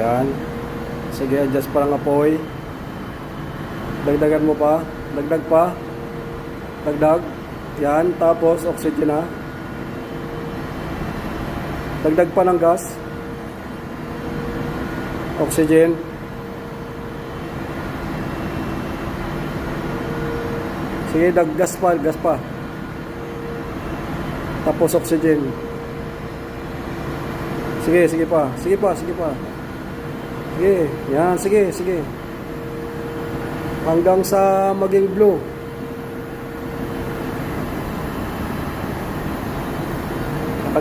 Yan. Sige, adjust pa lang apoy. Dagdagan mo pa. Dagdag pa. Dagdag. Yan. Tapos, oxygen na. Dagdag pa ng gas. Oxygen. Sige, gas pa. Gas pa. Tapos, oxygen. Sige, sige pa. Sige pa, sige pa. Sige, yan, sige, sige. Hanggang sa maging blue.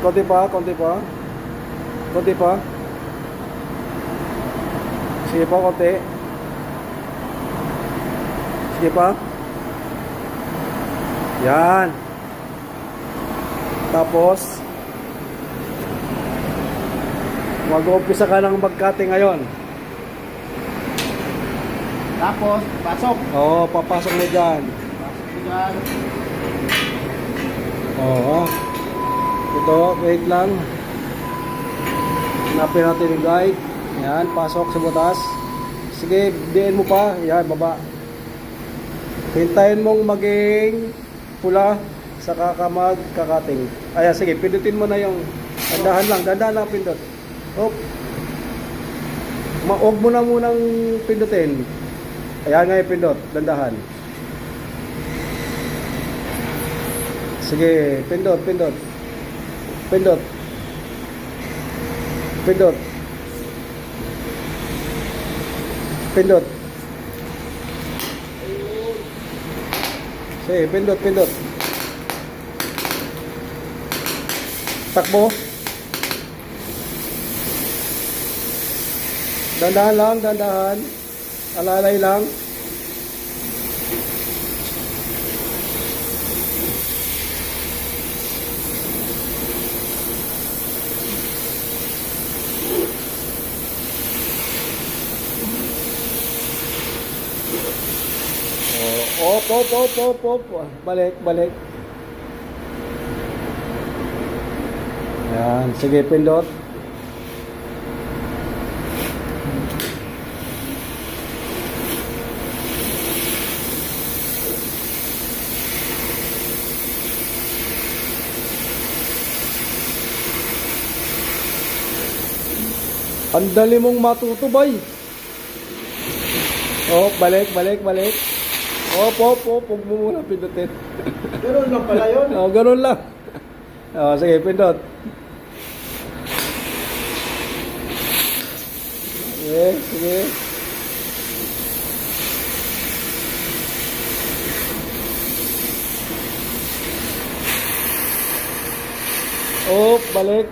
Konti pa, konti pa. Konti pa. Sige pa, konti. Sige pa. Yan. Tapos, mag-uumpisa ka ng magkate ngayon. Tapos, pasok. Oo, papasok mo dyan. Pasok ko dyan. Oo. Ito, wait lang. Hanapin natin yung guide. Yan, pasok sa butas. Sige, diin mo pa. Yan, baba. Hintayin mong maging pula sa kakating. Ayan, sige, pindutin mo na yung dandahan lang pindot. Hop. Huwag mo na munang pindutin. Ayan nga yung pindot, dandahan. Sige, pindot. Pindot. Pindot. Sige, pindot. Takbo. Dandahan lang, dandahan. Alalay lang. Op. Balik. Yan, sige, pindot. Ang dali mong matutubay. Oh, balik. Huwag mo muna pindutin. Ganun lang pala yun. Oh, ganun lang. Oh, sige, pindot. Sige. Oh, balik.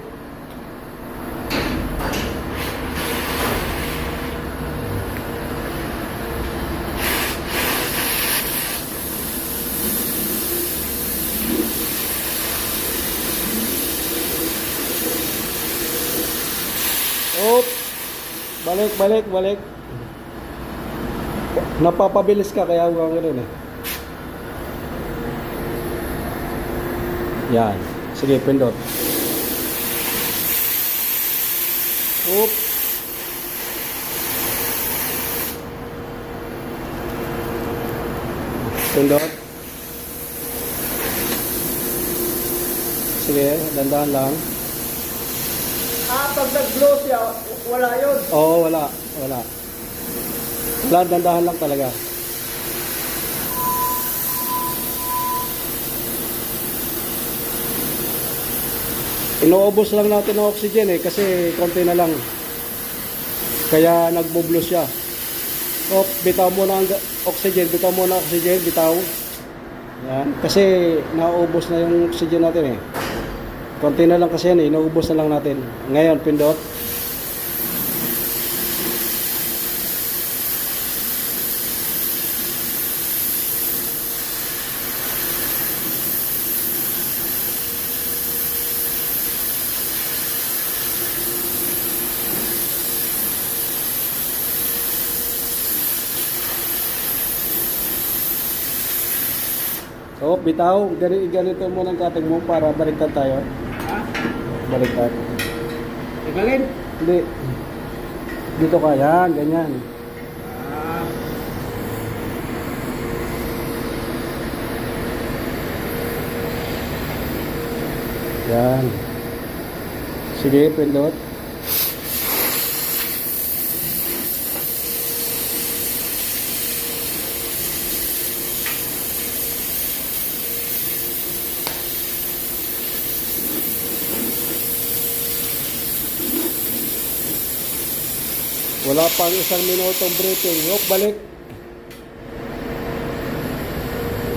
Oh, balik. Napapabilis ka kaya huwag gano'n eh. Yan. Sige, pindot. Oop. Pindot. Sige, dandahan lang. Pag nag-blow siya, wala yun. Oo, wala. Dandahan lang talaga. Inuubos lang natin ng oxygen eh kasi konti na lang. Kaya nagbo-blow siya. Bitaw mo na ang oxygen, bitaw. Yan, kasi naubos na yung oxygen natin eh. Konti na lang kasi yan eh, inuubos na lang natin. Ngayon, pindot. Bitaw. Ganito muna ang cutting mo para baliktad tayo. Ha? Baliktad. Ibalin? Hindi. Dito ka, yan, ganyan. Ah, Yan. Sige, pindot. Wala pang isang minutong briefing. Yok, balik.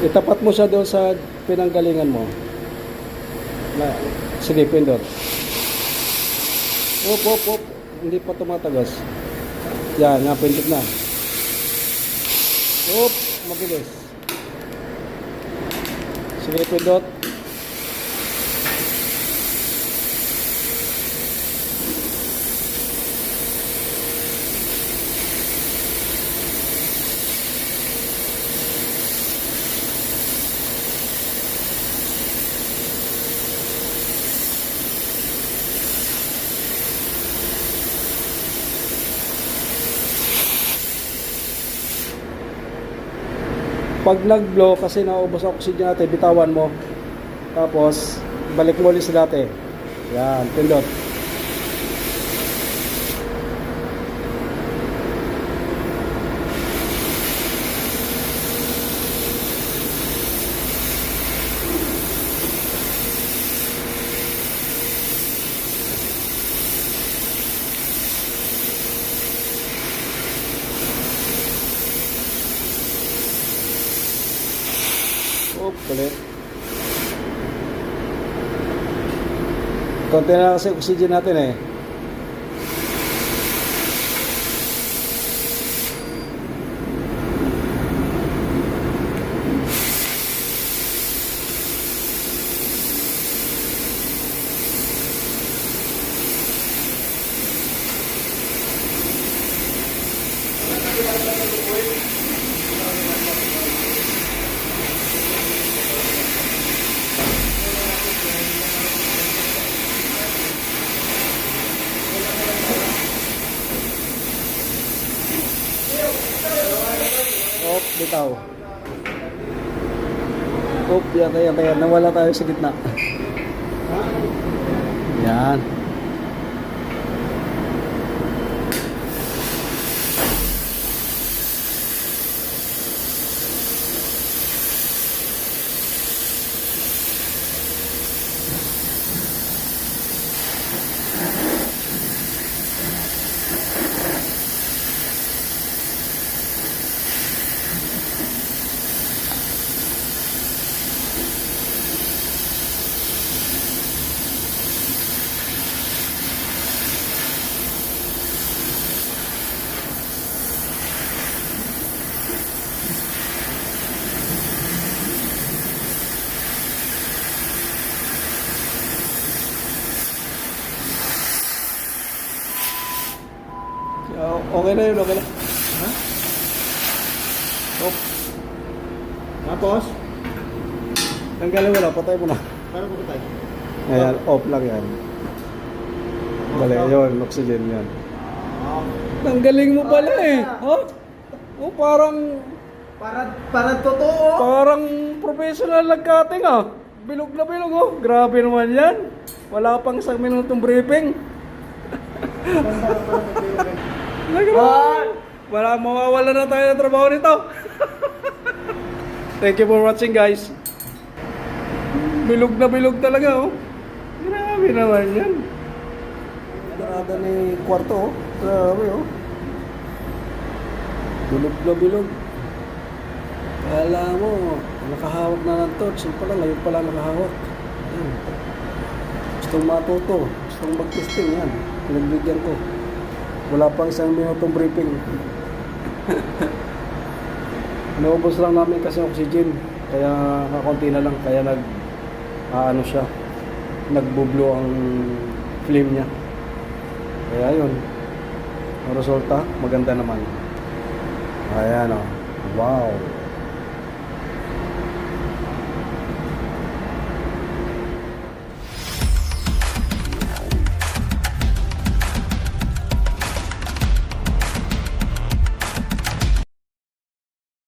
Itapat mo siya doon sa pinanggalingan mo. Sige, pindot. Op. Hindi pa tumatagas. Yan, pindot na. Op, mabilis. Sige, pindot. Pag nag-blow, kasi naubos ang oxygen natin, bitawan mo. Tapos, balik mo ulit sa dati. Yan, pindot. Ulit. Konti na kasi oxygen natin eh. Bitaw. Yan. Nawala tayo sa gitna. Yan. Okay na yun, okay na. ha? Op. Tapos, Tanggalin mo na, patay mo na. paano ko tayo? Ayan, off lang yan. Bale, yun, oxygen yan. Ang galing mo pala eh. Oh, oh Para totoo. parang professional nagcutting ah. Bilog na bilog oh. Grabe naman yan. Wala pang isang minutong briefing. Wala, mawawala na tayo ng trabaho nito. Thank you for watching guys. Bilog na bilog talaga oh. Grabe naman yan. Darada ni kwarto oh. Grabe oh. Bilog na bilog. Kala mo, nakahawak na ng torch. Yung pala, ngayon pala nakahawak. Ayan. Gustong matuto. Gustong mag-testing yan. Pinagbigyan ko. Wala pang isang minutong briefing. Naubos lang namin kasi oxygen. Kaya kakunti na lang. Kaya ano siya. Nagbublo ang flame niya. Kaya yun. Ang resulta, maganda naman. Ayan o. Wow.